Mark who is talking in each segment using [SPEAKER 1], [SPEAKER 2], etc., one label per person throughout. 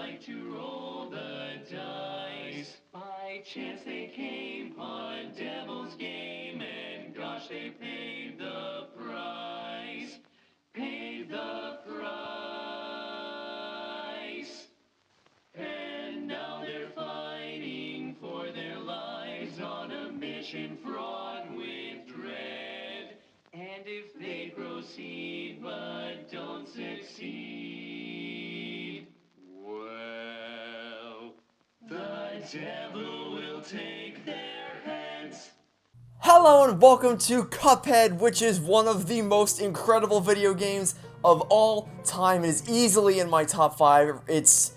[SPEAKER 1] like to roll the dice. By chance they came on Devil's Game, and gosh, they paid the price. Paid the price. And now they're fighting for their lives on a mission fraught with dread. And if they proceed but don't succeed, well, the devil will take their heads.
[SPEAKER 2] Hello and welcome to Cuphead, which is one of the most incredible video games of all time. It is easily in my top 5. It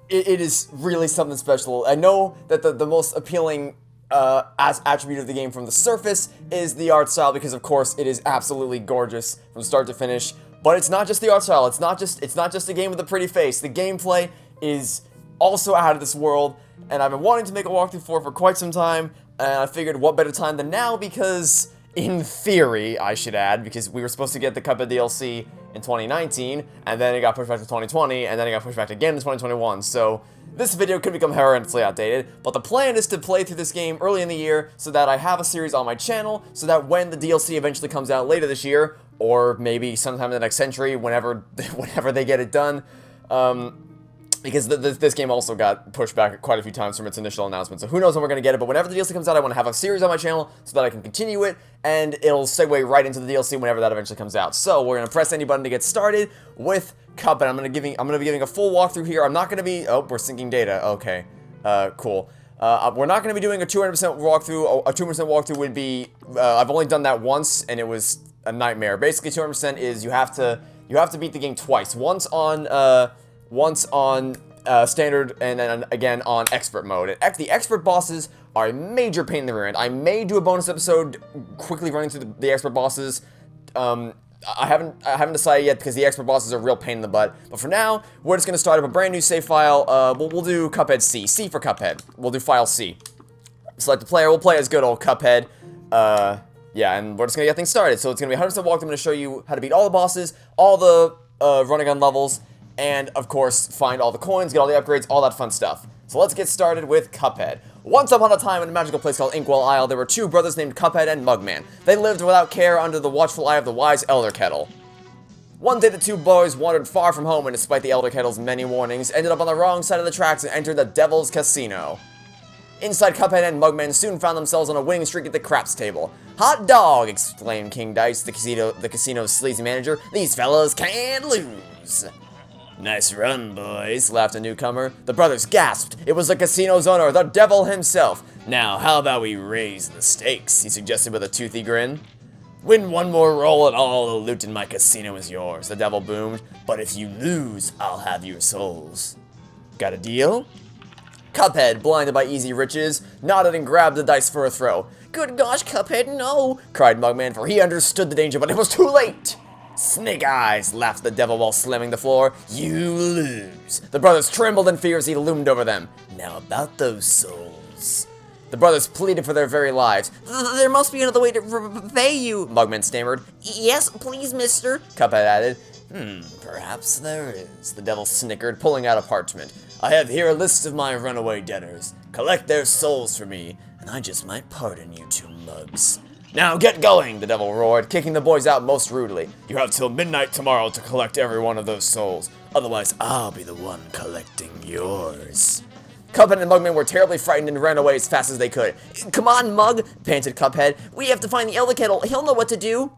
[SPEAKER 2] is really something special. I know that the most appealing attribute of the game from the surface is the art style, because of course it is absolutely gorgeous from start to finish. But it's not just the art style. It's not just a game with a pretty face. The gameplay is also out of this world, and I've been wanting to make a walkthrough for quite some time. And I figured what better time than now, because in theory, I should add, because we were supposed to get the Cuphead DLC in 2019, and then it got pushed back to 2020, and then it got pushed back again in 2021, so this video could become horrendously outdated, but the plan is to play through this game early in the year so that I have a series on my channel, so that when the DLC eventually comes out later this year, or maybe sometime in the next century, whenever they get it done, because this game also got pushed back quite a few times from its initial announcement, so who knows when we're going to get it, but whenever the DLC comes out, I want to have a series on my channel so that I can continue it, and it'll segue right into the DLC whenever that eventually comes out. So, we're going to press any button to get started with Cuphead. I'm going to be giving a full walkthrough here. I'm not going to be... Oh, we're syncing data. Okay. Cool. We're not going to be doing a 200% walkthrough. A 2% walkthrough would be... I've only done that once, and it was a nightmare. Basically, 200% is you have to beat the game twice. Once on standard, and then again on expert mode. The expert bosses are a major pain in the rear end. I may do a bonus episode quickly running through the expert bosses. I haven't decided yet, because the expert bosses are a real pain in the butt. But for now, we're just gonna start up a brand new save file. We'll do Cuphead C. C for Cuphead. We'll do file C. Select the player. We'll play as good old Cuphead. Yeah, and we're just gonna get things started. So it's gonna be 100% walkthrough. I'm gonna show you how to beat all the bosses, all the run and gun levels, and, of course, find all the coins, get all the upgrades, all that fun stuff. So let's get started with Cuphead. Once upon a time in a magical place called Inkwell Isle, there were two brothers named Cuphead and Mugman. They lived without care under the watchful eye of the wise Elder Kettle. One day the two boys wandered far from home, and despite the Elder Kettle's many warnings, ended up on the wrong side of the tracks and entered the Devil's Casino. Inside, Cuphead and Mugman soon found themselves on a winning streak at the craps table. "Hot dog!" exclaimed King Dice, the casino's sleazy manager. "These fellas can't lose." "Nice run, boys," laughed a newcomer. The brothers gasped. It was the casino's owner, the devil himself. "Now, how about we raise the stakes?" he suggested with a toothy grin. "Win one more roll and all the loot in my casino is yours," the devil boomed. "But if you lose, I'll have your souls. Got a deal?" Cuphead, blinded by easy riches, nodded and grabbed the dice for a throw. "Good gosh, Cuphead, no!" cried Mugman, for he understood the danger, but it was too late. "Snake eyes," laughed the devil while slamming the floor. "You lose." The brothers trembled in fear as he loomed over them. "Now about those souls." The brothers pleaded for their very lives. "There must be another way to repay you," Mugman stammered. "Yes, please, mister," Cuphead added. Perhaps there is," the devil snickered, pulling out a parchment. "I have here a list of my runaway debtors. Collect their souls for me, and I just might pardon you two mugs." "Now get going," the devil roared, kicking the boys out most rudely. "You have till midnight tomorrow to collect every one of those souls. Otherwise, I'll be the one collecting yours." Cuphead and Mugman were terribly frightened and ran away as fast as they could. "Come on, Mug," panted Cuphead. "We have to find the Elder Kettle. He'll know what to do."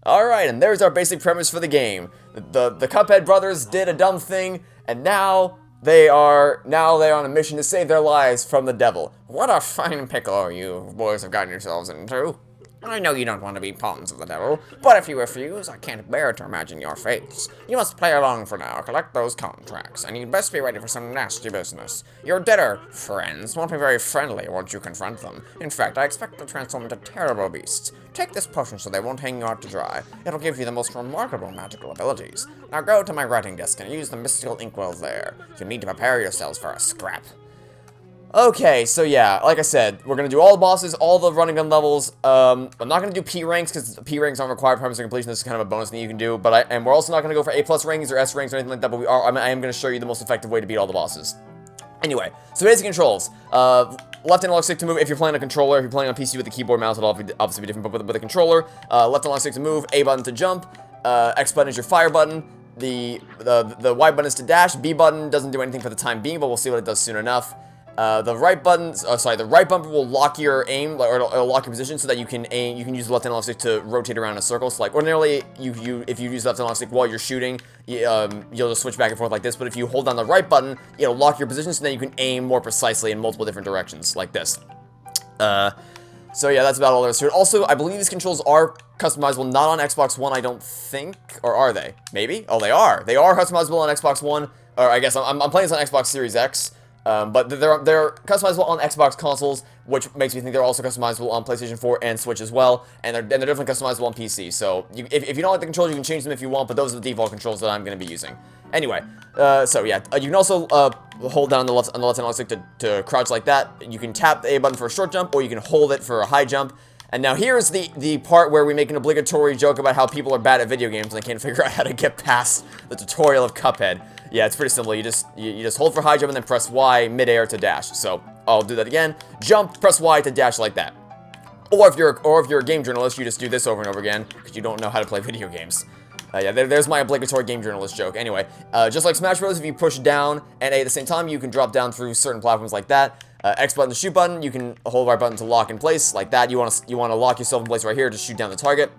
[SPEAKER 2] Alright, and there's our basic premise for the game. The Cuphead brothers did a dumb thing, and now they are on a mission to save their lives from the devil. "What a fine pickle you boys have gotten yourselves into. I know you don't want to be pawns of the devil, but if you refuse, I can't bear to imagine your fates. You must play along for now, collect those contracts, and you'd best be ready for some nasty business. Your debtor friends won't be very friendly once you confront them. In fact, I expect to transform into terrible beasts. Take this potion so they won't hang you out to dry. It'll give you the most remarkable magical abilities. Now go to my writing desk and use the mystical inkwells there. You need to prepare yourselves for a scrap." Okay, so yeah, like I said, we're gonna do all the bosses, all the running gun levels. I'm not gonna do P ranks because P ranks aren't required for 100% completion. This is kind of a bonus thing you can do. And we're also not gonna go for A+ rankings or S ranks or anything like that. But I am gonna show you the most effective way to beat all the bosses. Anyway, so basic controls. Left analog stick to move if you're playing on a controller. If you're playing on PC with the keyboard mouse, it'll obviously be different. But with a controller, left analog stick to move, A button to jump, X button is your fire button. The Y button is to dash. B button doesn't do anything for the time being, but we'll see what it does soon enough. The right button, the right bumper will lock your aim, or it'll lock your position so that you can aim. You can use the left analog stick to rotate around in a circle. So like ordinarily, if you use the left analog stick while you're shooting, you'll just switch back and forth like this. But if you hold down the right button, it'll lock your position so that you can aim more precisely in multiple different directions, like this. So yeah, that's about all there is to it. Also, I believe these controls are customizable, not on Xbox One, I don't think, or are they? Maybe? Oh, they are. They are customizable on Xbox One, or I guess I'm playing this on Xbox Series X. But they're customizable on Xbox consoles, which makes me think they're also customizable on PlayStation 4 and Switch as well, and they're definitely customizable on PC. So if you don't like the controls, you can change them if you want, but those are the default controls that I'm going to be using. Anyway, so yeah, you can also hold down on the left analog stick to crouch like that. You can tap the A button for a short jump, or you can hold it for a high jump. And now here's the part where we make an obligatory joke about how people are bad at video games and they can't figure out how to get past the tutorial of Cuphead. Yeah, it's pretty simple. You just hold for high jump and then press Y midair to dash. So I'll do that again. Jump, press Y to dash like that. Or if you're a game journalist, you just do this over and over again because you don't know how to play video games. Yeah, there's my obligatory game journalist joke. Anyway, just like Smash Bros, if you push down and A at the same time, you can drop down through certain platforms like that. X button to shoot button, you can hold right button to lock in place like that. You want to lock yourself in place right here to shoot down the target.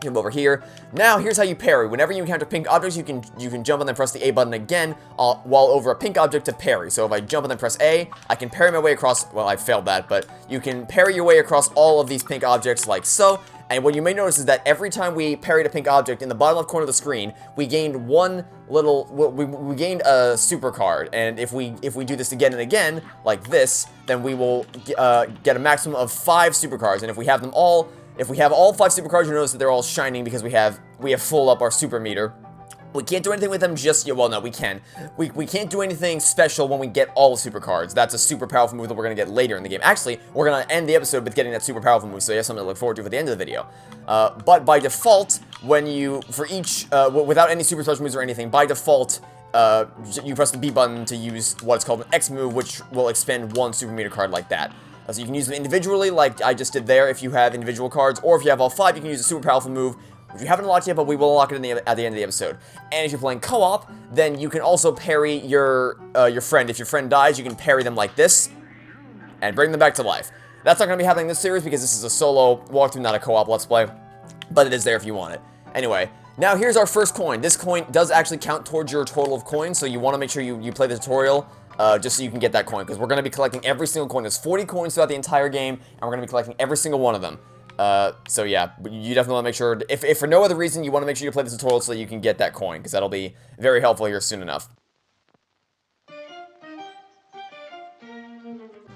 [SPEAKER 2] Come over here. Now here's how you parry. Whenever you encounter pink objects, you can jump and then press the A button again while over a pink object to parry. So if I jump and then press A, I can parry my way across. Well, I failed that, but you can parry your way across all of these pink objects like so. And what you may notice is that every time we parried a pink object, in the bottom left corner of the screen, we gained we gained a super card. And if we do this again and again, like this, then we will get a maximum of 5 super cards. And if we have all 5 super cards, you notice that they're all shining because we have full up our super meter. We can't do anything with them just yet. Well, no, we can. We can't do anything special when we get all the super cards. That's a super powerful move that we're going to get later in the game. Actually, we're going to end the episode with getting that super powerful move, so you have something to look forward to for the end of the video. But by default, without any super special moves or anything, by default, you press the B button to use what's called an X move, which will expend 1 super meter card like that. So you can use them individually, like I just did there, if you have individual cards, or if you have all 5, you can use a super powerful move, which you haven't unlocked yet, but we will unlock it at the end of the episode. And if you're playing co-op, then you can also parry your friend. If your friend dies, you can parry them like this, and bring them back to life. That's not going to be happening in this series, because this is a solo walkthrough, not a co-op Let's Play, but it is there if you want it. Anyway, now here's our first coin. This coin does actually count towards your total of coins, so you want to make sure you play the tutorial, just so you can get that coin, because we're going to be collecting every single coin. There's 40 coins throughout the entire game, and we're going to be collecting every single one of them. So yeah, you definitely want to make sure, if for no other reason, you want to make sure you play the tutorial so that you can get that coin, because that'll be very helpful here soon enough.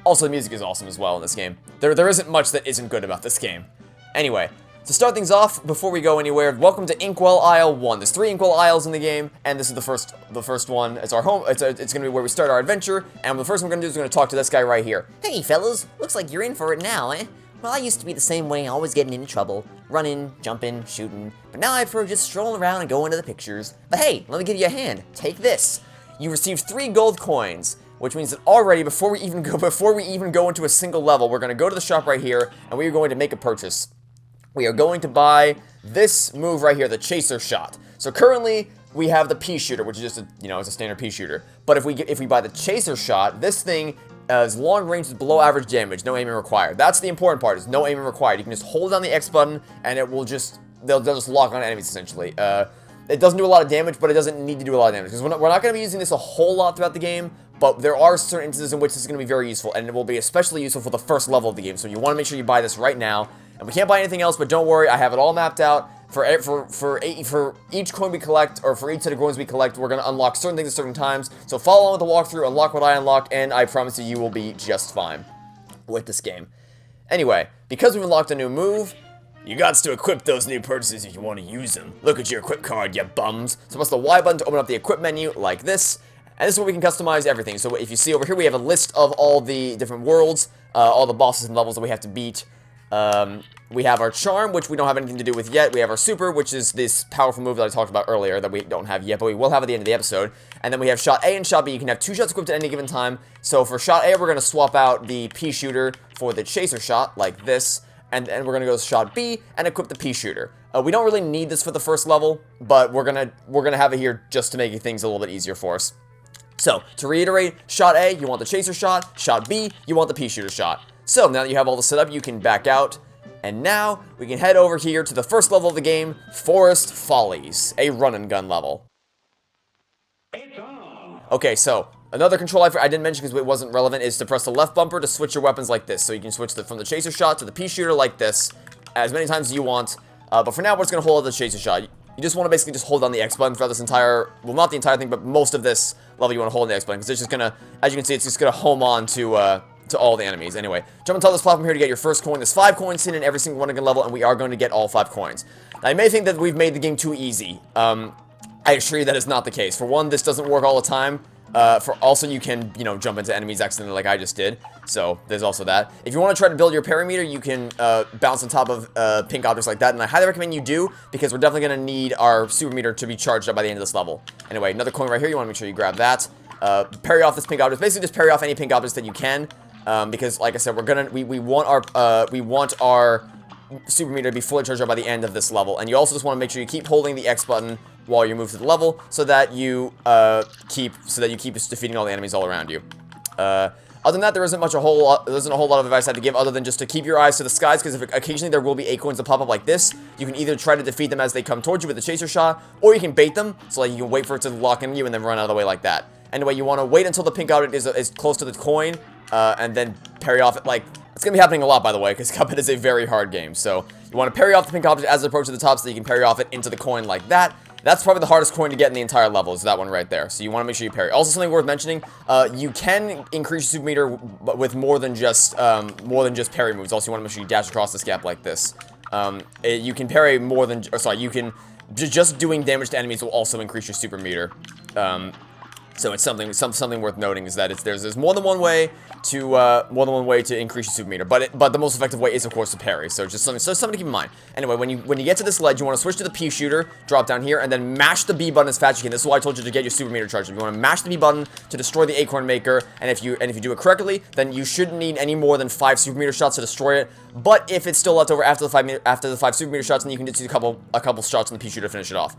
[SPEAKER 2] Also, the music is awesome as well in this game. There isn't much that isn't good about this game. Anyway, to start things off, before we go anywhere, welcome to Inkwell Isle One. There's 3 Inkwell Isles in the game, and this is the first one. It's our home. It's gonna be where we start our adventure, and the first thing we're gonna do is we're gonna talk to this guy right here.
[SPEAKER 3] Hey fellas, looks like you're in for it now, eh? Well, I used to be the same way, always getting into trouble. Running, jumping, shooting. But now I prefer just strolling around and going to the pictures. But hey, let me give you a hand. Take this. You received 3 gold coins, which means that already, before we even go into a single level, we're going to go to the shop right here, and we are going to make a purchase. We are going to buy this move right here, the Chaser Shot. So currently, we have the pea shooter, which is just it's a standard pea shooter. But if we buy the Chaser Shot, this thing is long range with below average damage, no aiming required. That's the important part, is no aiming required. You can just hold down the X button, and it will they'll just lock on enemies essentially. It doesn't do a lot of damage, but it doesn't need to do a lot of damage, because we're not going to be using this a whole lot throughout the game, but there are certain instances in which this is going to be very useful, and it will be especially useful for the first level of the game, so you want to make sure you buy this right now. And we can't buy anything else, but don't worry, I have it all mapped out. For each coin we collect, or for each set of coins we collect, we're going to unlock certain things at certain times. So follow on with the walkthrough, unlock what I unlock, and I promise you will be just fine with this game. Anyway, because we've unlocked a new move, you got to equip those new purchases if you want to use them. Look at your equip card, you bums. So press the Y button to open up the equip menu, like this.
[SPEAKER 2] And this is where we can customize everything. So if you see over here, we have a list of all the different worlds, all the bosses and levels that we have to beat. We have our charm, which we don't have anything to do with yet. We have our super, which is this powerful move that I talked about earlier that we don't have yet, but we will have at the end of the episode. And then we have shot A and shot B. You can have 2 shots equipped at any given time. So for shot A, we're going to swap out the pea shooter for the chaser shot, like this. And we're going to go to shot B and equip the pea shooter. We don't really need this for the first level, but we're gonna have it here just to make things a little bit easier for us. So, to reiterate, shot A, you want the chaser shot. Shot B, you want the pea shooter shot. So, now that you have all the set up, you can back out. And now, we can head over here to the first level of the game, Forest Follies, a run-and-gun level. Okay, so, another control I didn't mention because it wasn't relevant is to press the left bumper to switch your weapons like this. So you can switch from the chaser shot to the pea shooter like this, as many times as you want. But for now, we're just going to hold the chaser shot. You just want to basically just hold down the X button throughout this entire, well, not the entire thing, but most of this level you want to hold the X button, because it's just going to, as you can see, it's just going to home on to all the enemies. Anyway, jump on top of this platform here to get your first coin. There's 5 coins hidden in every single run-and-gun level, and we are going to get all 5 coins. Now, you may think that we've made the game too easy. I assure you that is not the case. For one, this doesn't work all the time. For also, you can, jump into enemies accidentally like I just did. So, there's also that. If you want to try to build your parry meter, you can bounce on top of pink objects like that. And I highly recommend you do, because we're definitely going to need our super meter to be charged up by the end of this level. Anyway, another coin right here. You want to make sure you grab that. Parry off this pink object. Basically, just parry off any pink objects that you can. Because, like I said, we want our super meter to be fully charged up by the end of this level. And you also just want to make sure you keep holding the X button while you move to the level, so that you keep defeating all the enemies all around you. Other than that, there isn't a whole lot of advice I have to give, other than just to keep your eyes to the skies, because occasionally there will be acorns that pop up like this. You can either try to defeat them as they come towards you with the chaser shot, or you can bait them, so like you can wait for it to lock in you and then run out of the way like that. Anyway, you want to wait until the pink object is close to the coin, and then parry off it. Like, it's going to be happening a lot, by the way, because Cuphead is a very hard game. So, you want to parry off the pink object as it approaches the top, so that you can parry off it into the coin like that. That's probably the hardest coin to get in the entire level, is that one right there. So you want to make sure you parry. Also, something worth mentioning, you can increase your super meter with more than just parry moves. Also, you want to make sure you dash across this gap like this. You can parry more than, just doing damage to enemies will also increase your super meter. So it's something worth noting, is that there's more than one way to increase your super meter, but the most effective way is, of course, to parry. So just something to keep in mind. Anyway, when you get to this ledge, you want to switch to the pea shooter, drop down here, and then mash the B button as fast as you can. This is why I told you to get your super meter charged. You want to mash the B button to destroy the acorn maker, and if you do it correctly, then you shouldn't need any more than 5 super meter shots to destroy it. But if it's still left over after the 5 super meter shots, then you can just do a couple shots on the pea shooter to finish it off.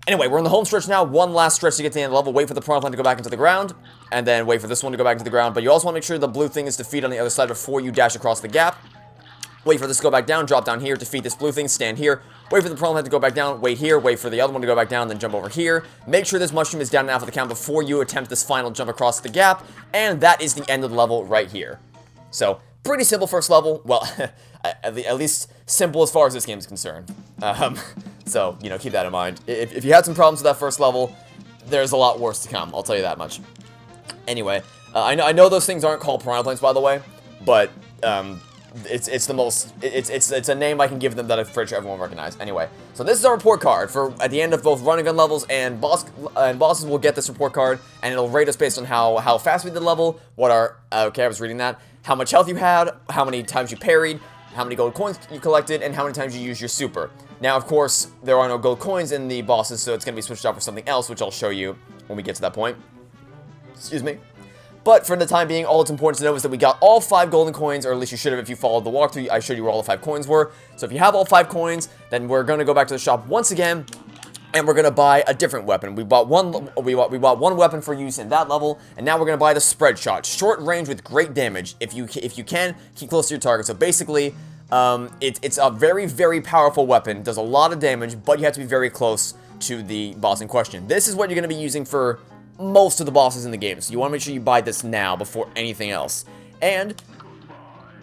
[SPEAKER 2] Anyway, we're in the home stretch now. One last stretch to get to the end of the level. Wait for the piranha plant to go back into the ground, and then wait for this one to go back into the ground. But you also want to make sure the blue thing is defeated on the other side before you dash across the gap. Wait for this to go back down, drop down here, defeat this blue thing, stand here. Wait for the piranha plant to go back down, wait here, wait for the other one to go back down, then jump over here. Make sure this mushroom is down and out of the count before you attempt this final jump across the gap, and that is the end of the level right here. So, pretty simple first level. Well, at least simple as far as this game is concerned. So, keep that in mind. If you had some problems with that first level, there's a lot worse to come. I'll tell you that much. Anyway, I know those things aren't called piranha plants, by the way, but it's a name I can give them that I'm pretty sure everyone will recognize. Anyway, so this is our report card for at the end of both run-and-gun levels, and bosses will get this report card, and it'll rate us based on how fast we did the level, okay, I was reading that, how much health you had, how many times you parried, how many gold coins you collected, and how many times you used your super. Now, of course, there are no gold coins in the bosses, so it's going to be switched out for something else, which I'll show you when we get to that point. Excuse me. But for the time being, all it's important to know is that we got all 5 golden coins, or at least you should have if you followed the walkthrough. I showed you where all the 5 coins were. So if you have all 5 coins, then we're going to go back to the shop once again, and we're going to buy a different weapon. We bought one weapon for use in that level, and now we're going to buy the spread shot. Short range with great damage. If you can, keep close to your target. So basically, it's a very, very powerful weapon. Does a lot of damage, but you have to be very close to the boss in question. This is what you're going to be using for most of the bosses in the game, so you want to make sure you buy this now before anything else. And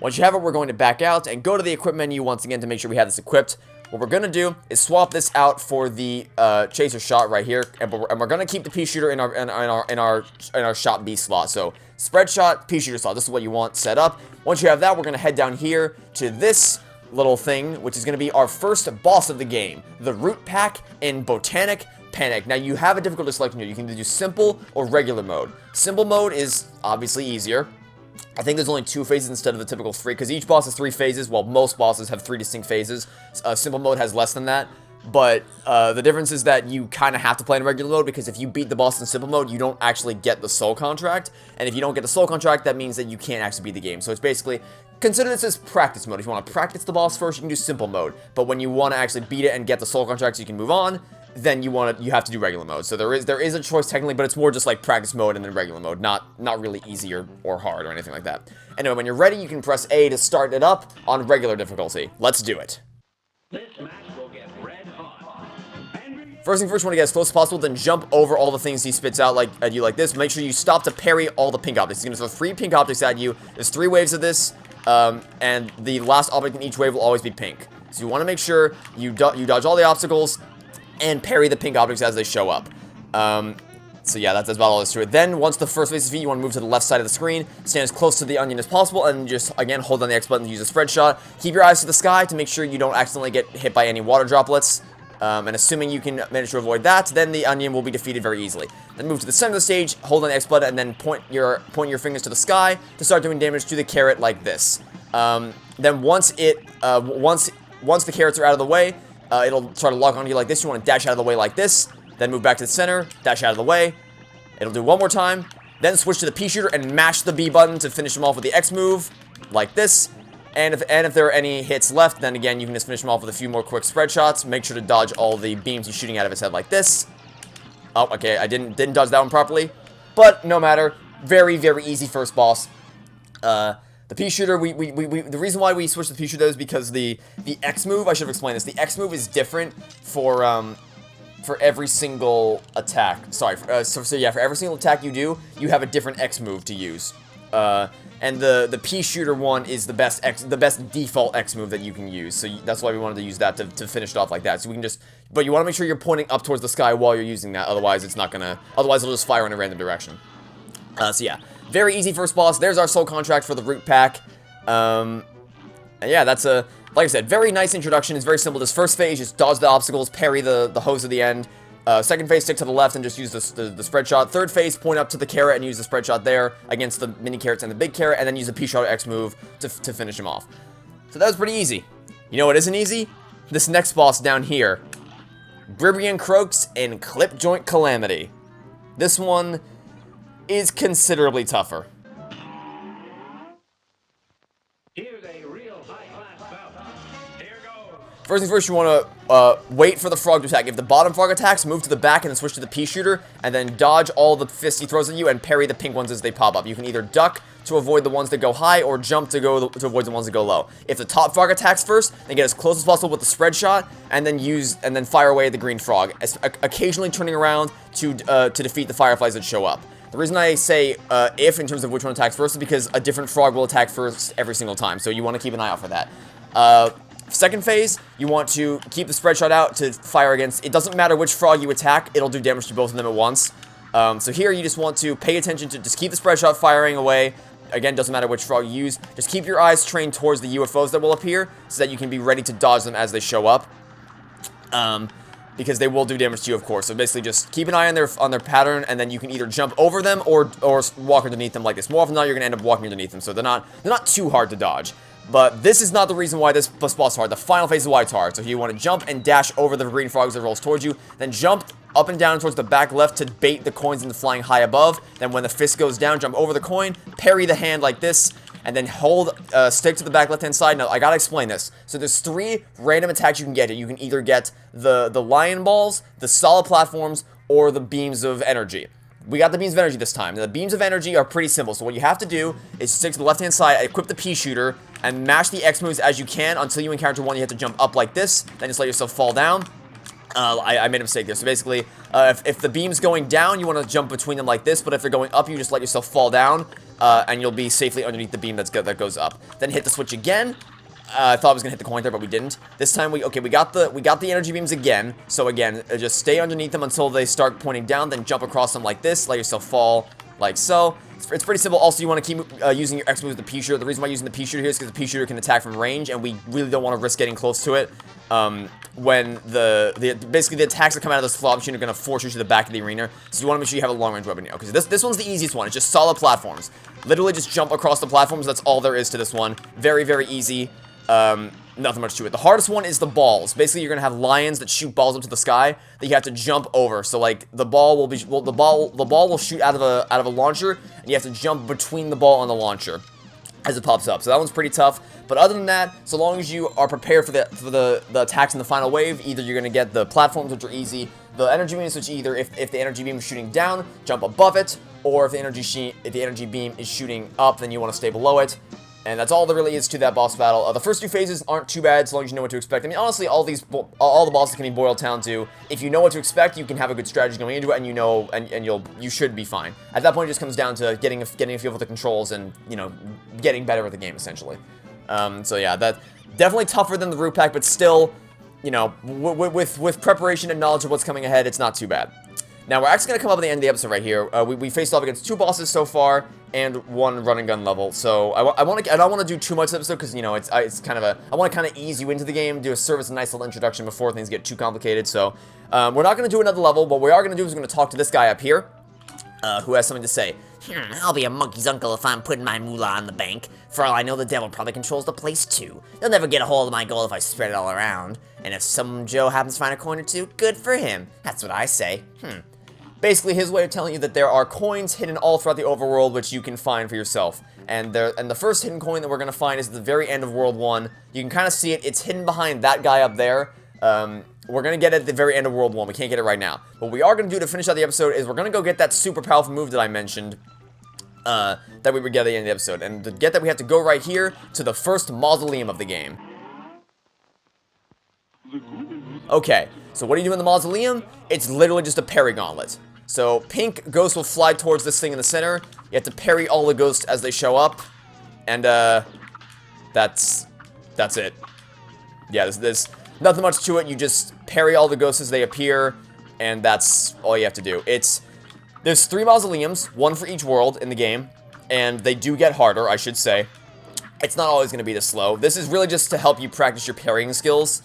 [SPEAKER 2] once you have it, we're going to back out and go to the equip menu once again to make sure we have this equipped. What we're going to do is swap this out for the chaser shot right here, and we're going to keep the pea shooter in our shot B slot. So spread shot, pea shooter slot. This is what you want set up. Once you have that, we're going to head down here to this little thing, which is going to be our first boss of the game, the root pack in Botanic Panic. Now, you have a difficulty selection here. You can either do simple or regular mode. Simple mode is obviously easier. I think there's only 2 phases instead of the typical 3, because each boss has 3 phases, while most bosses have 3 distinct phases. Simple mode has less than that, but the difference is that you kind of have to play in regular mode, because if you beat the boss in simple mode, you don't actually get the soul contract, and if you don't get the soul contract, that means that you can't actually beat the game. So it's basically, consider this as practice mode. If you want to practice the boss first, you can do simple mode, but when you want to actually beat it and get the soul contract so you can move on, then you have to do regular mode. So there is a choice technically, but it's more just like practice mode and then regular mode, not really easy or hard or anything like that. Anyway, when you're ready, you can press A to start it up on regular difficulty. Let's do it.
[SPEAKER 1] This match will get red hot.
[SPEAKER 2] First thing first, you want to get as close as possible, then jump over all the things he spits out at you like this. Make sure you stop to parry all the pink objects. He's going to throw 3 pink objects at you. There's 3 waves of this, and the last object in each wave will always be pink. So you want to make sure you dodge all the obstacles and parry the pink objects as they show up. So yeah, that's about all there is to it. Then, once the first phase is beat, you want to move to the left side of the screen, stand as close to the onion as possible, and just, again, hold down the X button to use a spread shot. Keep your eyes to the sky to make sure you don't accidentally get hit by any water droplets. And assuming you can manage to avoid that, then the onion will be defeated very easily. Then move to the center of the stage, hold on the X button, and then point your fingers to the sky to start doing damage to the carrot like this. Then once the carrots are out of the way, it'll try to lock onto you like this. You want to dash out of the way like this, then move back to the center, dash out of the way. It'll do one more time, then switch to the P shooter and mash the B button to finish him off with the X move, like this. And if there are any hits left, then again, you can just finish him off with a few more quick spread shots. Make sure to dodge all the beams he's shooting out of his head like this. Oh, okay, I didn't dodge that one properly, but no matter. Very, very easy first boss. The P shooter, the reason why we switched to the P shooter is because the X move, I should have explained this. The X move is different for every single attack. Sorry, so yeah, for every single attack you do, you have a different X move to use. And the P shooter one is the best default X move that you can use. So that's why we wanted to use that to finish it off like that. So we can just, but you want to make sure you're pointing up towards the sky while you're using that. Otherwise, otherwise it'll just fire in a random direction. So yeah, very easy first boss. There's our soul contract for the root pack. And yeah, that's like I said, very nice introduction. It's very simple. This first phase, just dodge the obstacles, parry the hose at the end. Second phase, stick to the left and just use the spread shot. Third phase, point up to the carrot and use the spread shot there against the mini carrots and the big carrot, and then use the P shot X move to finish him off. So that was pretty easy. You know what isn't easy? This next boss down here. Bribrian Croaks and Clip Joint Calamity. This one is considerably tougher.
[SPEAKER 1] Here's a real high-class bout. Here goes.
[SPEAKER 2] First things first, you want to wait for the frog to attack. If the bottom frog attacks, move to the back and then switch to the P shooter, and then dodge all the fists he throws at you and parry the pink ones as they pop up. You can either duck to avoid the ones that go high or jump to avoid the ones that go low. If the top frog attacks first, then get as close as possible with the spread shot, and then fire away at the green frog, occasionally turning around to defeat the fireflies that show up. The reason I say if in terms of which one attacks first is because a different frog will attack first every single time, so you want to keep an eye out for that. Second phase, you want to keep the spread shot out to fire against. It doesn't matter which frog you attack, it'll do damage to both of them at once. So here you just want to pay attention to just keep the spread shot firing away. Again, doesn't matter which frog you use. Just keep your eyes trained towards the UFOs that will appear so that you can be ready to dodge them as they show up. Because they will do damage to you, of course. So basically just keep an eye on their pattern, and then you can either jump over them or walk underneath them like this. More often than not, you're going to end up walking underneath them, so they're not too hard to dodge. But this is not the reason why this boss is hard. The final phase is why it's hard. So you want to jump and dash over the green frogs that rolls towards you, then jump up and down towards the back left to bait the coins into flying high above. Then when the fist goes down, jump over the coin, parry the hand like this, and then stick to the back left-hand side. Now, I gotta explain this. So there's 3 random attacks you can get. You can either get the lion balls, the solid platforms, or the beams of energy. We got the beams of energy this time. Now, the beams of energy are pretty simple. So what you have to do is stick to the left-hand side, equip the P shooter, and mash the X moves as you can until you encounter one. You have to jump up like this, then just let yourself fall down. I made a mistake there. So basically, if the beam's going down, you want to jump between them like this, but if they're going up, you just let yourself fall down, and you'll be safely underneath the beam that goes up. Then hit the switch again. I thought I was gonna hit the coin there, but we didn't. This time we got the energy beams again. So again, just stay underneath them until they start pointing down, then jump across them like this, let yourself fall like so. It's pretty simple. Also, you want to keep using your X moves with the P shooter. The reason why using the P shooter here is because the P shooter can attack from range, and we really don't want to risk getting close to it. when basically the attacks that come out of this slot machine are going to force you to the back of the arena. So you want to make sure you have a long range weapon, because this one's the easiest one. It's just solid platforms. Literally just jump across the platforms. That's all there is to this one. Very, very easy. Nothing much to it. The hardest one is the balls. Basically, you're gonna have lions that shoot balls up to the sky that you have to jump over. So like the ball will shoot out of a launcher, and you have to jump between the ball and the launcher as it pops up. So that one's pretty tough. But other than that, so long as you are prepared for the attacks in the final wave, either you're gonna get the platforms, which are easy, the energy beams, which either if the energy beam is shooting down, jump above it, or if the energy beam is shooting up, then you want to stay below it. And that's all there really is to that boss battle. The first two phases aren't too bad, as long as you know what to expect. I mean, honestly, all the bosses can be boiled down to, if you know what to expect, you can have a good strategy going into it, and you know, and you should be fine. At that point, it just comes down to getting a feel for the controls and, you know, getting better at the game, essentially. So yeah, that's definitely tougher than the root pack, but still, you know, with preparation and knowledge of what's coming ahead, it's not too bad. Now, we're actually going to come up at the end of the episode right here. We faced off against 2 bosses so far, and 1 run and gun level. So I don't want to do too much this episode, because, you know, it's kind of I want to kind of ease you into the game, do a service a nice little introduction before things get too complicated. So we're not going to do another level. What we are going to do is we're going to talk to this guy up here, who has something to say.
[SPEAKER 3] I'll be a monkey's uncle if I'm putting my moolah on the bank. For all I know, the devil probably controls the place too. He'll never get a hold of my gold if I spread it all around. And if some Joe happens to find a coin or two, good for him. That's what I say. Basically, his way of telling you that there are coins hidden all throughout the overworld, which you can find for yourself. And the first hidden coin that we're going to find is at the very end of World 1. You can kind of see it. It's hidden behind that guy up there. We're going to get it at the very end of World 1. We can't get it right now. What we are going to do to finish out the episode is we're going to go get that super powerful move that I mentioned, that we would get at the end of the episode. And to get that, we have to go right here to the first Mausoleum of the game. Okay, so what do you do in the Mausoleum? It's literally just a parry gauntlet. So, pink ghosts will fly towards this thing in the center. You have to parry all the ghosts as they show up. And, that's it. Yeah, there's nothing much to it. You just parry all the ghosts as they appear, and that's all you have to do. There's 3 mausoleums, 1 for each world in the game, and they do get harder, I should say. It's not always going to be this slow. This is really just to help you practice your parrying skills.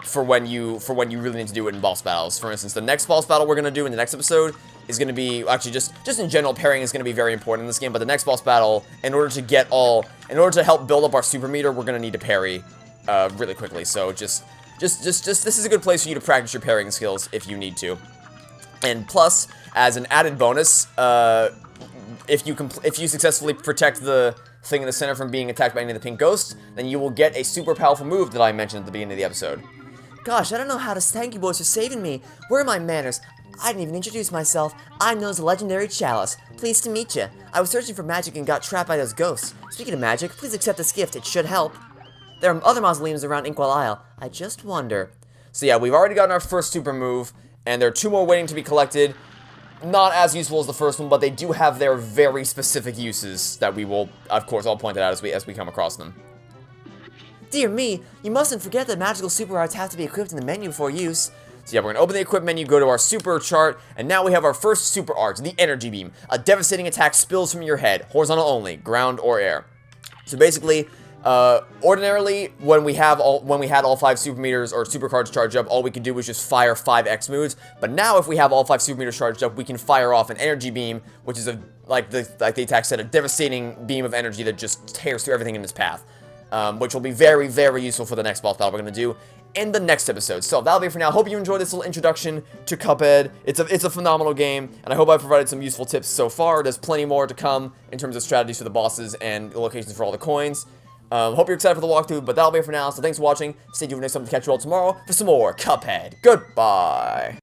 [SPEAKER 3] For when you really need to do it in boss battles. For instance, the next boss battle we're going to do in the next episode is going to be, actually just in general, parrying is going to be very important in this game, but the next boss battle, in order to help build up our super meter, we're going to need to parry, really quickly. So just this is a good place for you to practice your parrying skills if you need to. And plus, as an added bonus, if you successfully protect the thing in the center from being attacked by any of the pink ghosts, then you will get a super powerful move that I mentioned at the beginning of the episode. Gosh, I don't know how to thank you boys for saving me. Where are my manners? I didn't even introduce myself. I'm known as the legendary Chalice. Pleased to meet you. I was searching for magic and got trapped by those ghosts. Speaking of magic, please accept this gift. It should help. There are other mausoleums around Inkwell Isle. I just wonder. So yeah, we've already gotten our first super move, and there are 2 more waiting to be collected. Not as useful as the first one, but they do have their very specific uses that we will, of course, all point out as we come across them. Dear me, you mustn't forget that magical super arts have to be equipped in the menu before use.
[SPEAKER 2] So yeah, we're going to open the equip menu, go to our super chart, and now we have our first super art, the energy beam. A devastating attack spills from your head, horizontal only, ground or air. So basically, ordinarily, when we had all 5 super meters or super cards charged up, all we could do was just fire 5 X moves. But now, if we have all 5 super meters charged up, we can fire off an energy beam, which is like the attack said, a devastating beam of energy that just tears through everything in its path. Which will be very, very useful for the next boss battle we're going to do in the next episode. So that'll be it for now. Hope you enjoyed this little introduction to Cuphead. It's a phenomenal game, and I hope I provided some useful tips so far. There's plenty more to come in terms of strategies for the bosses and the locations for all the coins. Hope you're excited for the walkthrough, but that'll be it for now. So thanks for watching. Stay tuned for next time to catch you all tomorrow for some more Cuphead. Goodbye.